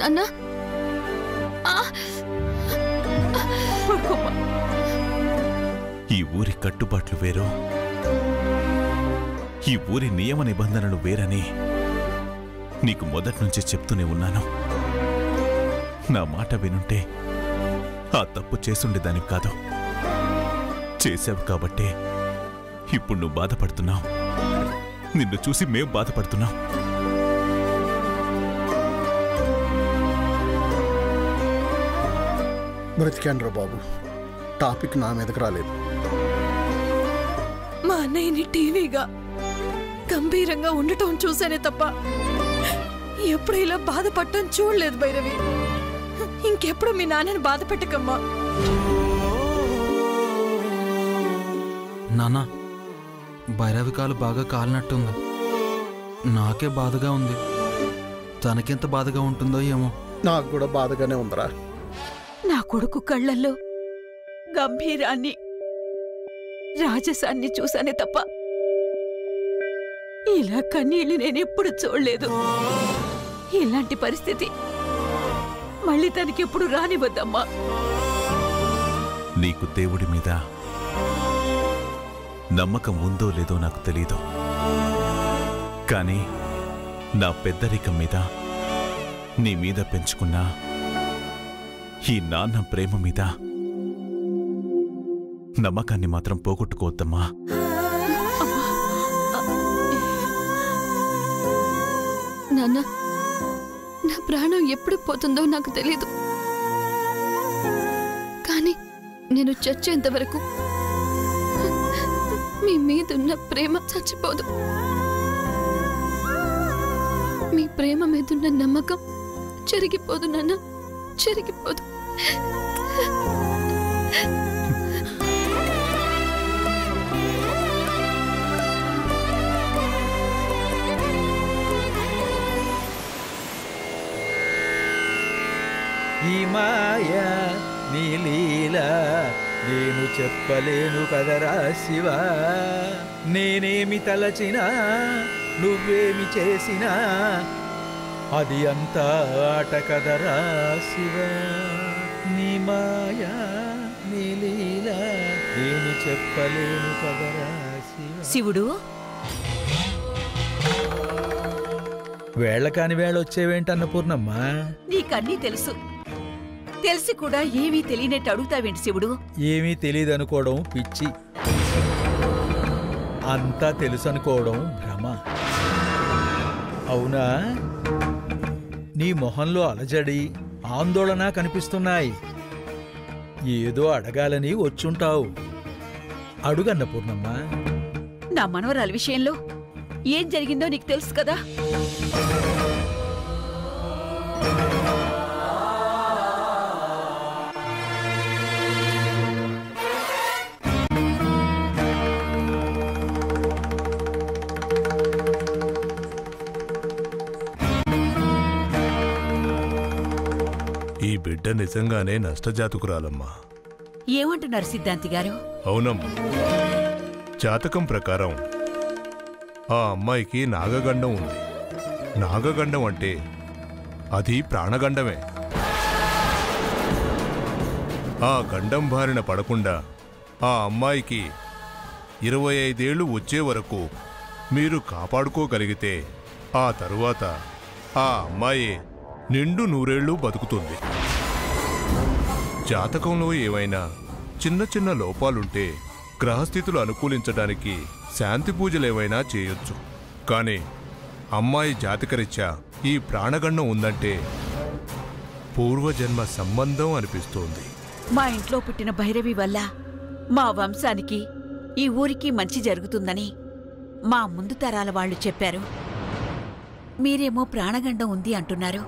నాన్న ఈ ఊరి కట్టుబాట్లు వేరు, ఈ ఊరి నియమ నిబంధనలు వేరని నీకు మొదటి నుంచి చెప్తూనే ఉన్నాను. నా మాట వినుంటే ఆ తప్పు చేసుండేదానికి కాదు. చేశావు కాబట్టే ఇప్పుడు నువ్వు బాధపడుతున్నావు. నిన్ను చూసి మేం బాధపడుతున్నాం. బ్రతికాన్రా బాబు, టాపిక్ నా మీదకి రాలేదు. మా అన్నయ్యని టీవీగా గంభీరంగా ఉండటం చూసానే తప్ప ఎప్పుడు ఇలా బాధపడటం చూడలేదు భైరవి. ఇంకెప్పుడు మీ నాన్నని బాధ పెట్టకమ్మా. నాన్న, భైరవి కాలు బాగా కాలినట్టుంది. నాకే బాధగా ఉంది. తనకెంత బాధగా ఉంటుందో ఏమో. నాకు కూడా బాధగానే ఉందరా. నా కొడుకు కళ్ళల్లో గంభీరాన్ని, రాజసాన్ని చూసానే తప్ప ఇలా కన్నీళ్లు నేనెప్పుడు చూడలేదు. ఇలాంటి పరిస్థితి మళ్ళీ తనకెప్పుడు రానివద్దమ్మా. నీకు దేవుడి మీద నమ్మకం ఉందో లేదో నాకు తెలీదు, కానీ నా పెద్దరికం మీద, నీ మీద పెంచుకున్న ఈ నాన్న ప్రేమ మీద నమ్మకాన్ని మాత్రం పోగొట్టుకోవద్దమ్మా. నాన్న, నా ప్రాణం ఎప్పుడు పోతుందో నాకు తెలీదు, కానీ నేను చచ్చేంత వరకు మీ మీదున్న ప్రేమ చచ్చిపోదు. మీ ప్రేమ మీదున్న నమ్మకం చెరిగిపోదు నాన్న, చెరిగిపోదు. ఈ మాయా నీ లీలా నేను చెప్పలేను కదరా శివా. నేనేమి తలచినా నువ్వేమి చేసినా అది అంతా ఆట కదరా శివా. నీ మాయా నీ లీలా నేను చెప్పలేను కదరా శివా. శివుడు, వేళ కాని వేళ వచ్చేవేంటన్న పూర్ణమ్మా? నీకన్నీ తెలుసు, తెలిసి కూడా ఏమీ తెలియనట్టు అడుగుతావేంటి శివుడు? ఏమీ తెలియదనుకోవడం పిచ్చి, అంతా తెలుసు అనుకోవడం భ్రమ. అవునా? నీ మొహంలో అలజడి, ఆందోళన కనిపిస్తున్నాయి. ఏదో అడగాలని వచ్చుంటావు. అడుగన్న పూర్ణమ్మ. నా మనవరాలి విషయంలో ఏం జరిగిందో నీకు తెలుసు కదా? ఈ బిడ్డ నిజంగానే నష్టజాతకురాలమ్మా. ఏమంటున్నారు సిద్ధాంతి గారు? అవునమ్మా, జాతకం ప్రకారం ఆ అమ్మాయికి నాగగండం ఉంది. నాగగండం అంటే అది ప్రాణగండమే. ఆ గండం బారిన పడకుండా ఆ అమ్మాయికి 25 ఏళ్లు వచ్చే వరకు మీరు కాపాడుకోగలిగితే ఆ తరువాత ఆ అమ్మాయి నిండు 100 ఏళ్ళు బతుకుతుంది. జాతకంలో ఏవైనా చిన్న చిన్న లోపాలుంటే గ్రహస్థితులు అనుకూలించడానికి శాంతి పూజలేవైనా చేయొచ్చు. కానీ అమ్మాయి జాతకరీత్యా ఈ ప్రాణగండం ఉందంటే పూర్వజన్మ సంబంధం అనిపిస్తోంది. మా ఇంట్లో పుట్టిన భైరవి వల్ల మా వంశానికి, ఈ ఊరికి మంచి జరుగుతుందని మా ముందు తరాల వాళ్ళు చెప్పారు. మీరేమో ప్రాణగండం ఉంది అంటున్నారు.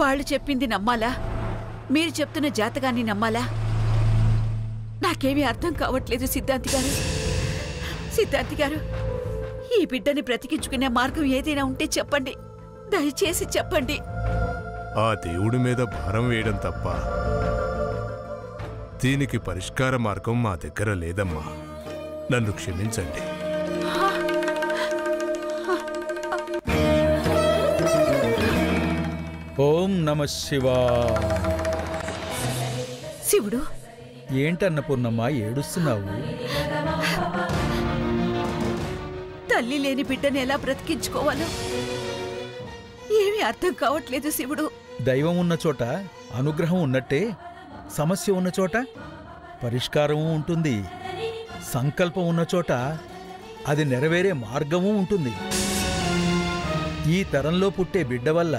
వాళ్ళు చెప్పింది నమ్మాలా? మీరు చెప్తున్న జాతకాన్ని నమ్మాలా? నాకేమీ అర్థం కావట్లేదు సిద్ధాంతి గారు. సిద్ధాంతి గారు, ఈ బిడ్డని బ్రతికించుకునే మార్గం ఏదైనా ఉంటే చెప్పండి, దయచేసి చెప్పండి. ఆ దేవుడి మీద భారం వేయడం తప్ప దీనికి పరిష్కార మార్గం మా దగ్గర లేదమ్మా. నన్ను క్షమించండి. ఓం నమ శివాయ. శివుడు, ఏంటన్నపూర్ణమ్మ ఏడుస్తున్నావు? తల్లి లేని బిడ్డని ఎలా బ్రతికించుకోవాలో ఏమీ అర్థం కావట్లేదు శివుడు. దైవం ఉన్న చోట అనుగ్రహం ఉన్నట్టే సమస్య ఉన్న చోట పరిష్కారము ఉంటుంది. సంకల్పం ఉన్న చోట అది నెరవేరే మార్గము ఉంటుంది. ఈ తరంలో పుట్టే బిడ్డ వల్ల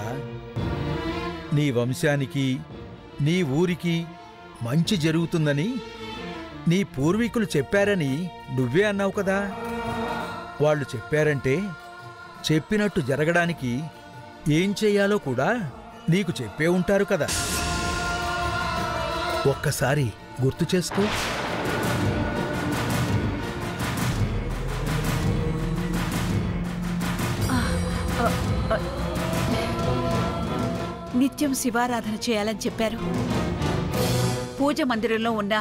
నీ వంశానికి, నీ ఊరికి మంచి జరుగుతుందని నీ పూర్వీకులు చెప్పారని నువ్వే అన్నావు కదా. వాళ్ళు చెప్పారంటే చెప్పినట్టు జరగడానికి ఏం చెయ్యాలో కూడా నీకు చెప్పే ఉంటారు కదా. ఒక్కసారి గుర్తు చేసుకో. నిత్యం శివారాధన చేయాలని చెప్పారు. పూజ మందిరంలో ఉన్న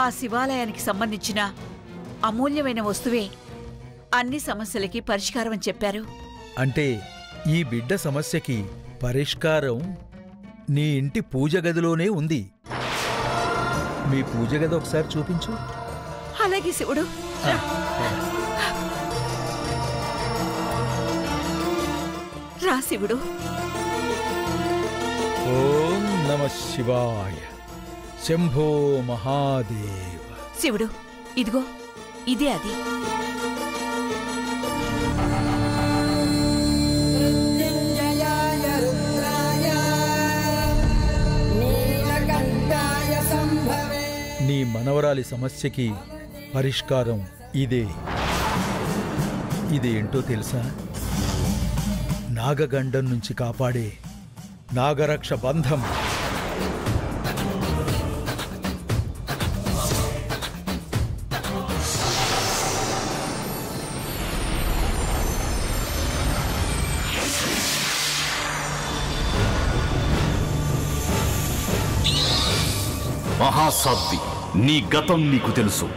ఆ శివాలయానికి సంబంధించిన అమూల్యమైన వస్తువే అన్ని సమస్యలకి పరిష్కారం అని చెప్పారు. అంటే ఈ బిడ్డ సమస్యకి పరిష్కారం నీ ఇంటి పూజ గదిలోనే ఉంది. మీ పూజ గది ఒకసారి చూపించు. అలాగే శివుడు. రా శివుడు. ఓం నమ శివాయ. శంభో మహాదేవ. శివుడు, ఇదిగో ఇదే అది. నీ మనవరాలి సమస్యకి పరిష్కారం ఇదే. ఇదేంటో తెలుసా? నాగగండం నుంచి కాపాడే నాగరక్ష బంధం. మహాసాధ్వి, నీ గతం నీకు తెలుసు,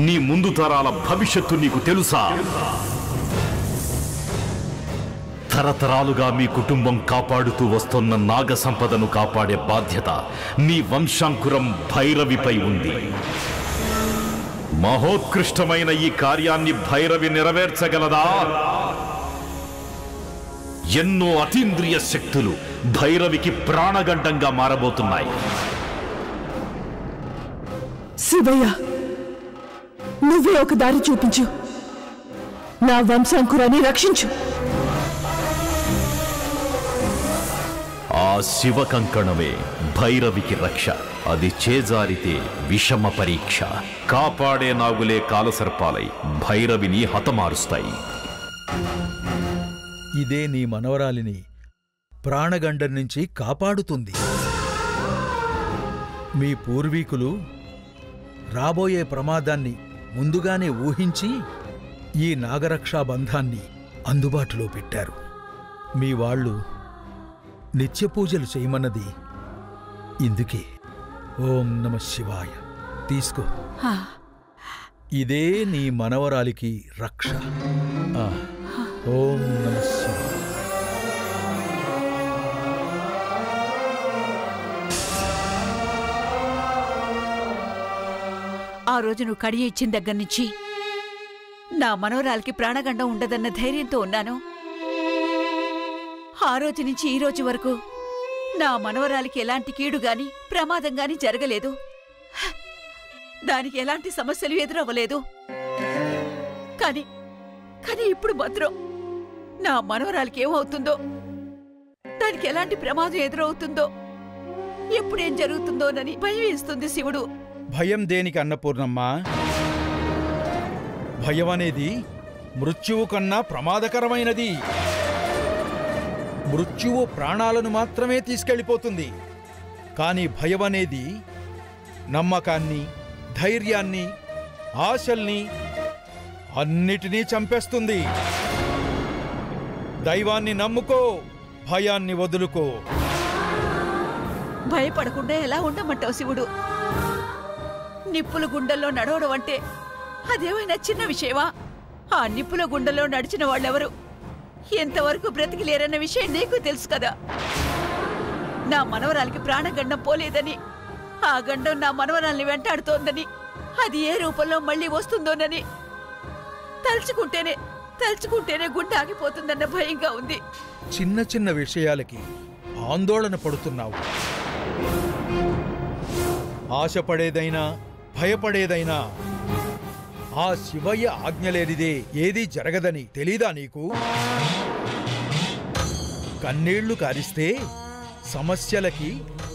నీ ముందు తరాల భవిష్యత్తు నీకు తెలుసా? తరతరాలుగా మీ కుటుంబం కాపాడుతూ వస్తున్న నాగ సంపదను కాపాడే బాధ్యత మీ వంశాంకురం భైరవిపై ఉంది. మహోత్కృష్టమైన ఈ కార్యాన్ని భైరవి నెరవేర్చగలదా? ఎన్నో అతీంద్రియ శక్తులు భైరవికి ప్రాణగండంగా మారబోతున్నాయి. శివయ్య, నువ్వే ఒక దారి చూపించు. నా వంశాంకురాన్ని రక్షించు. ఆ శివ కంకణమే భైరవికి రక్ష. అది చేజారితే విషమ పరీక్ష. కాపాడే నాగులే కాలసర్పాలై భైరవిని హతమారుస్తాయి. ఇదే నీ మనవరాలిని ప్రాణగండం నుంచి కాపాడుతుంది. మీ పూర్వీకులు రాబోయే ప్రమాదాన్ని ముందుగానే ఊహించి ఈ నాగరక్షా బంధాన్ని అందుబాటులో పెట్టారు. మీ వాళ్ళు నిత్యపూజలు చేయమన్నది ఇందుకే. ఓం నమ శివాయ. తీసుకో. ఇదే నీ మనవరాలికి రక్ష. ఓం నమ శివాయ. ఆ రోజు నువ్వు కడియ ఇచ్చిన దగ్గర నుంచి నా మనవరాలికి ప్రాణగండం ఉండదన్న ధైర్యంతో ఉన్నాను. ఆ రోజు నుంచి ఈ రోజు వరకు నా మనవరాలికి ఎలాంటి కీడు గాని ప్రమాదం గాని జరగలేదు. దానికి ఎలాంటి సమస్యలు ఎదురవ్వలేదు. కానీ ఇప్పుడు మాత్రం నా మనవరాలికి ఏమవుతుందో, దానికి ఎలాంటి ప్రమాదం ఎదురవుతుందో, ఎప్పుడేం జరుగుతుందోనని భయం వేస్తుంది శివుడు. భయం దేనికి అన్నపూర్ణమ్మ? భయం అనేది మృత్యువు కన్నా ప్రమాదకరమైనది. మృత్యువు ప్రాణాలను మాత్రమే తీసుకెళ్ళిపోతుంది. కానీ భయం అనేది నమ్మకాన్ని, ధైర్యాన్ని, ఆశల్ని అన్నిటినీ చంపేస్తుంది. దైవాన్ని నమ్ముకో, భయాన్ని వదులుకో. భయపడకుండా ఎలా ఉండమంటావు శివుడు? నిప్పుల గుండెల్లో నడవడం అంటే అదేమైనా చిన్న విషయమా? ఆ నిప్పుల గుండెల్లో నడిచిన వాళ్ళెవరు ఎంతవరకు బ్రతికిలేరన్న విషయం నీకు తెలుసు కదా. నా మనవరాలికి ప్రాణగండం పోలేదని, ఆ గండం నా మనవరాల్ని వెంటాడుతోందని, అది ఏ రూపంలో మళ్ళీ వస్తుందోనని తలుచుకుంటేనే గుండె ఆగిపోతుందన్న భయంగా ఉంది. చిన్న చిన్న విషయాలకి ఆందోళన పడుతున్నావు. ఆశపడేదైనా భయపడేదైనా ఆ శివయ్య ఆజ్ఞలేనిదే ఏదీ జరగదని తెలీదా నీకు? కన్నీళ్లు కారిస్తే సమస్యలకి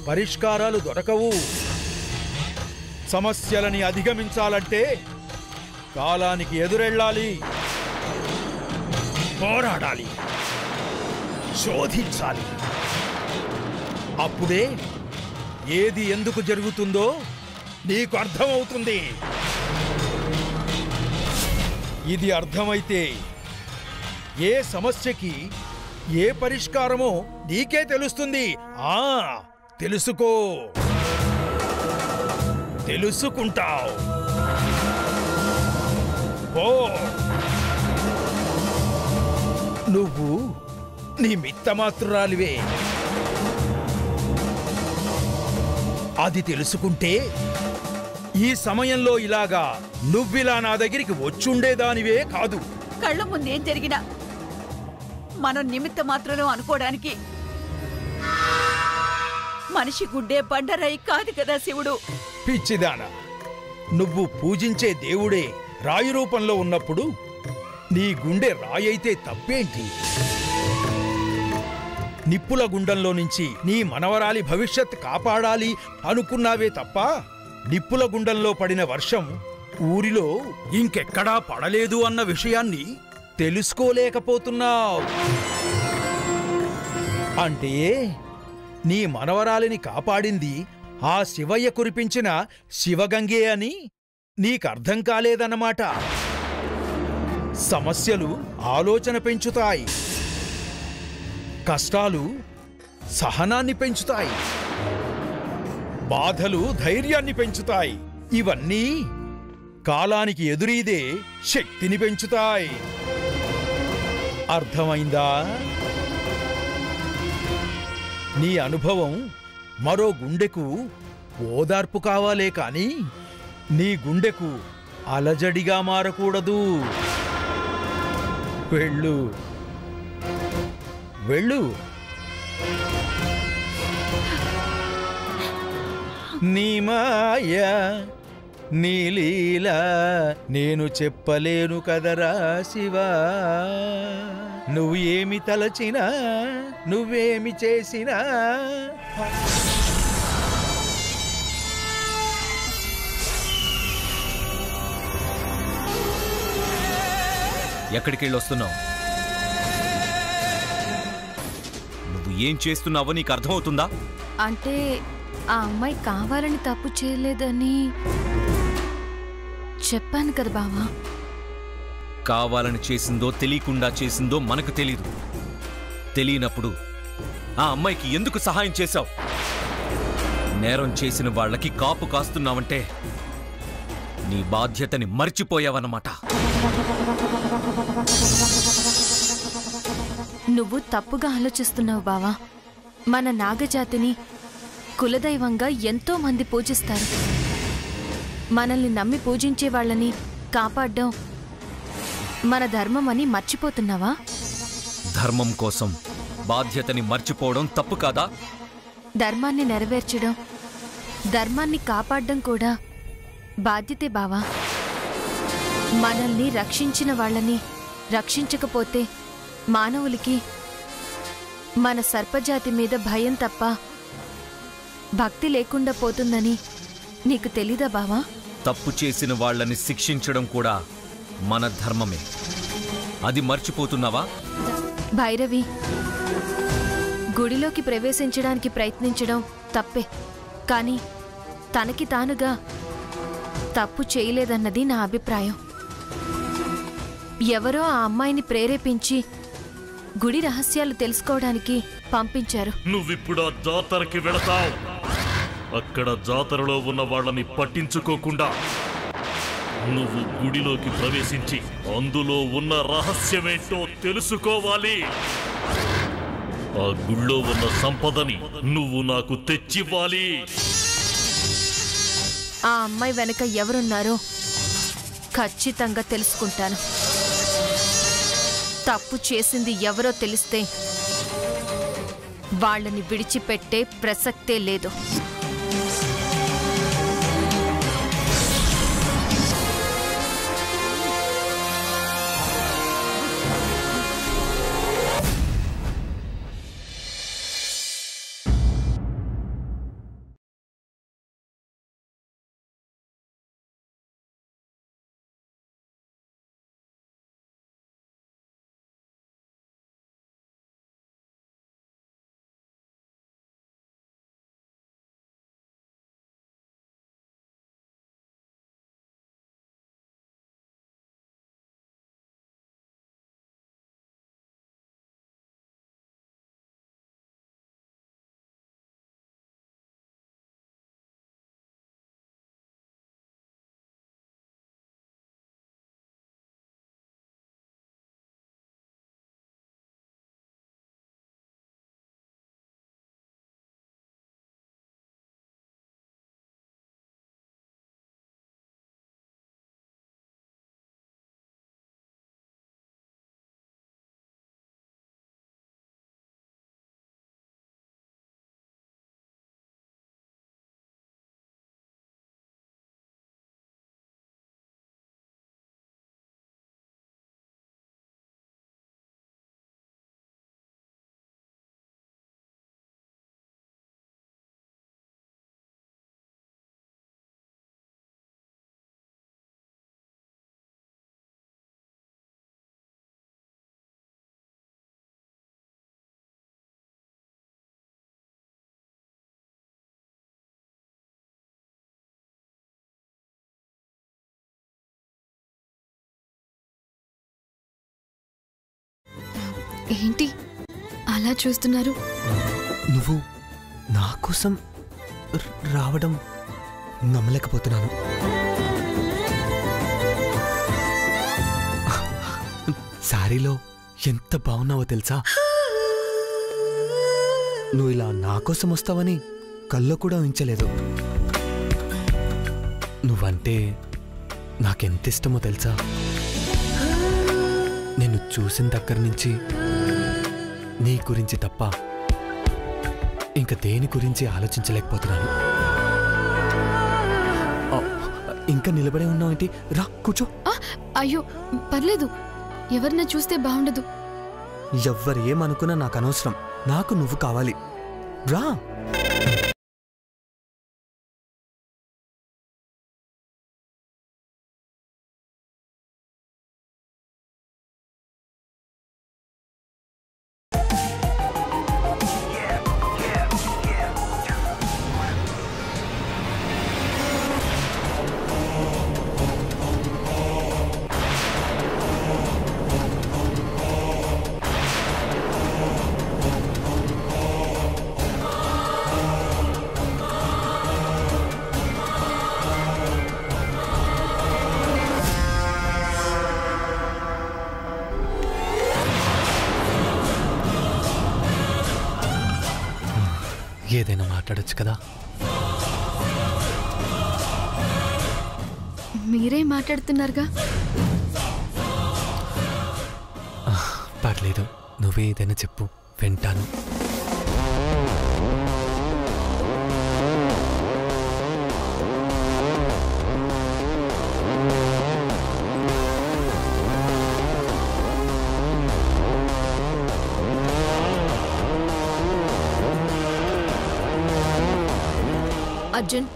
పరిష్కారాలు దొరకవు. సమస్యలని అధిగమించాలంటే కాలానికి ఎదురెళ్ళాలి, పోరాడాలి, శోధించాలి. అప్పుడే ఏది ఎందుకు జరుగుతుందో నీకు అర్థమవుతుంది. ఇది అర్థమైతే ఏ సమస్యకి ఏ పరిష్కారమో నీకే తెలుస్తుంది. తెలుసుకో, తెలుసుకుంటావు. ఓ నువ్వు నిమిత్తమాత్రురాలివే. అది తెలుసుకుంటే ఈ సమయంలో ఇలాగా నువ్విలా నా దగ్గరికి వచ్చుండేదానివే కాదు. కళ్ళ ముందేం జరిగినా మనం నిమిత్త మాత్రం అనుకోవడానికి మనిషి గుడ్డే బండరాయి కాదు కదా శివుడు. పిచ్చిదానా, నువ్వు పూజించే దేవుడే రాయి రూపంలో ఉన్నప్పుడు నీ గుండె రాయైతే తప్పేంటి? నిప్పుల గుండంలో నుంచి నీ మనవరాలి భవిష్యత్ కాపాడాలి అనుకున్నావే తప్ప నిప్పుల గుండంలో పడిన వర్షం ఊరిలో ఇంకెక్కడా పడలేదు అన్న విషయాన్ని తెలుసుకోలేకపోతున్నావు. అంటే నీ మనవరాలిని కాపాడింది ఆ శివయ్య కురిపించిన శివగంగే అని నీకర్థం కాలేదన్నమాట. సమస్యలు ఆలోచన పెంచుతాయి, కష్టాలు సహనాన్ని పెంచుతాయి, బాధలు ధైర్యాన్ని పెంచుతాయి. ఇవన్నీ కాలానికి ఎదురీదే శక్తిని పెంచుతాయి. అర్థమైందా? నీ అనుభవం మరో గుండెకు ఓదార్పు కావాలే కాని నీ గుండెకు అలజడిగా మారకూడదు. వెళ్ళు, వెళ్ళు. నీ మాయ నీ లీలా నేను చెప్పలేను కదరా శివా. నువ్వు ఏమి తలచినా నువ్వేమి చేసినా ఎక్కడికెళ్ళొస్తున్నావు? నువ్వు ఏం చేస్తున్నావో నీకు అర్థమవుతుందా? అంటే ఆ అమ్మాయి కావాలని తప్పు చేయలేదని చెప్పాను కదా బావా. కావాలని చేసిందో తెలియకుండా చేసిందో మనకు తెలీదు. తెలియనప్పుడు ఆ అమ్మాయికి ఎందుకు సహాయం చేశావు? నేరం చేసిన వాళ్ళకి కాపు కాస్తున్నావంటే నీ బాధ్యతని మర్చిపోయావన్నమాట. నువ్వు తప్పుగా ఆలోచిస్తున్నావు బావా. మన నాగజాతిని కులదైవంగా ఎంతో మంది పూజిస్తారు. మనల్ని నమ్మి పూజించే వాళ్ళని కాపాడ్డం మన ధర్మం అని మర్చిపోతున్నావా? ధర్మం కోసం బాధ్యతని మర్చిపోవడం తప్పు కాదా? ధర్మాన్ని నెరవేర్చడం, ధర్మాన్ని కాపాడడం కూడా బాధ్యతే బావా. మనల్ని రక్షించిన వాళ్ళని రక్షించకపోతే మానవులకి మన సర్పజాతి మీద భయం తప్ప భక్తి లేకుండా పోతుందని నీకు తెలీదా బావా? తప్పు చేసిన వాళ్ళని శిక్షించడం కూడా మన ధర్మమే. అది మర్చిపోతున్నావా? భైరవి, గుడిలోకి ప్రవేశించడానికి ప్రయత్నించడం తప్పే, కానీ తనకి తానుగా తప్పు చేయలేదన్నది నా అభిప్రాయం. ఎవరో ఆ అమ్మాయిని ప్రేరేపించి గుడి రహస్యాలు తెలుసుకోవడానికి పంపించారు. నువ్విప్పుడు ఆ జాతరకి వెళతావు. అక్కడ జాతరలో ఉన్న వాళ్ళని పట్టించుకోకుండా నువ్వు గుడిలోకి ప్రవేశించి అందులో ఉన్న రహస్యమేంటో తెలుసుకోవాలి. ఆ గుళ్ళో ఉన్న సంపదని నువ్వు నాకు తెచ్చివ్వాలి. ఆ అమ్మాయి వెనక ఎవరున్నారో ఖచ్చితంగా తెలుసుకుంటాను. తప్పు చేసింది ఎవరో తెలిస్తే వాళ్ళని విడిచిపెట్టే ప్రసక్తే లేదు. ఏంటి అలా చూస్తున్నారు? నువ్వు నా కోసం రావడం నమ్మలేకపోతున్నాను. శారీలో ఎంత బాగున్నావో తెలుసా? నువ్వు ఇలా నా కోసం వస్తావని కల్లో కూడా ఊహించలేదు. నువ్వంటే నాకెంత ఇష్టమో తెలుసా? నేను చూసిన దగ్గర నుంచి నీ గురించి తప్ప ఇంకా దేని గురించి ఆలోచించలేకపోతున్నాను. ఇంకా నిలబడే ఉన్నావేంటి? రా కూర్చో. అయ్యో పర్లేదు, ఎవరినా చూస్తే బాగుండదు. ఎవ్వరు ఏమనుకున్నా నాకు అనవసరం. నాకు నువ్వు కావాలి. రా. ఏదైనా మాట్లాడొచ్చు కదా? మీరే మాట్లాడుతున్నారుగా. పర్లేదు, నువ్వే ఏదైనా చెప్పు, వింటాను. అర్జున్,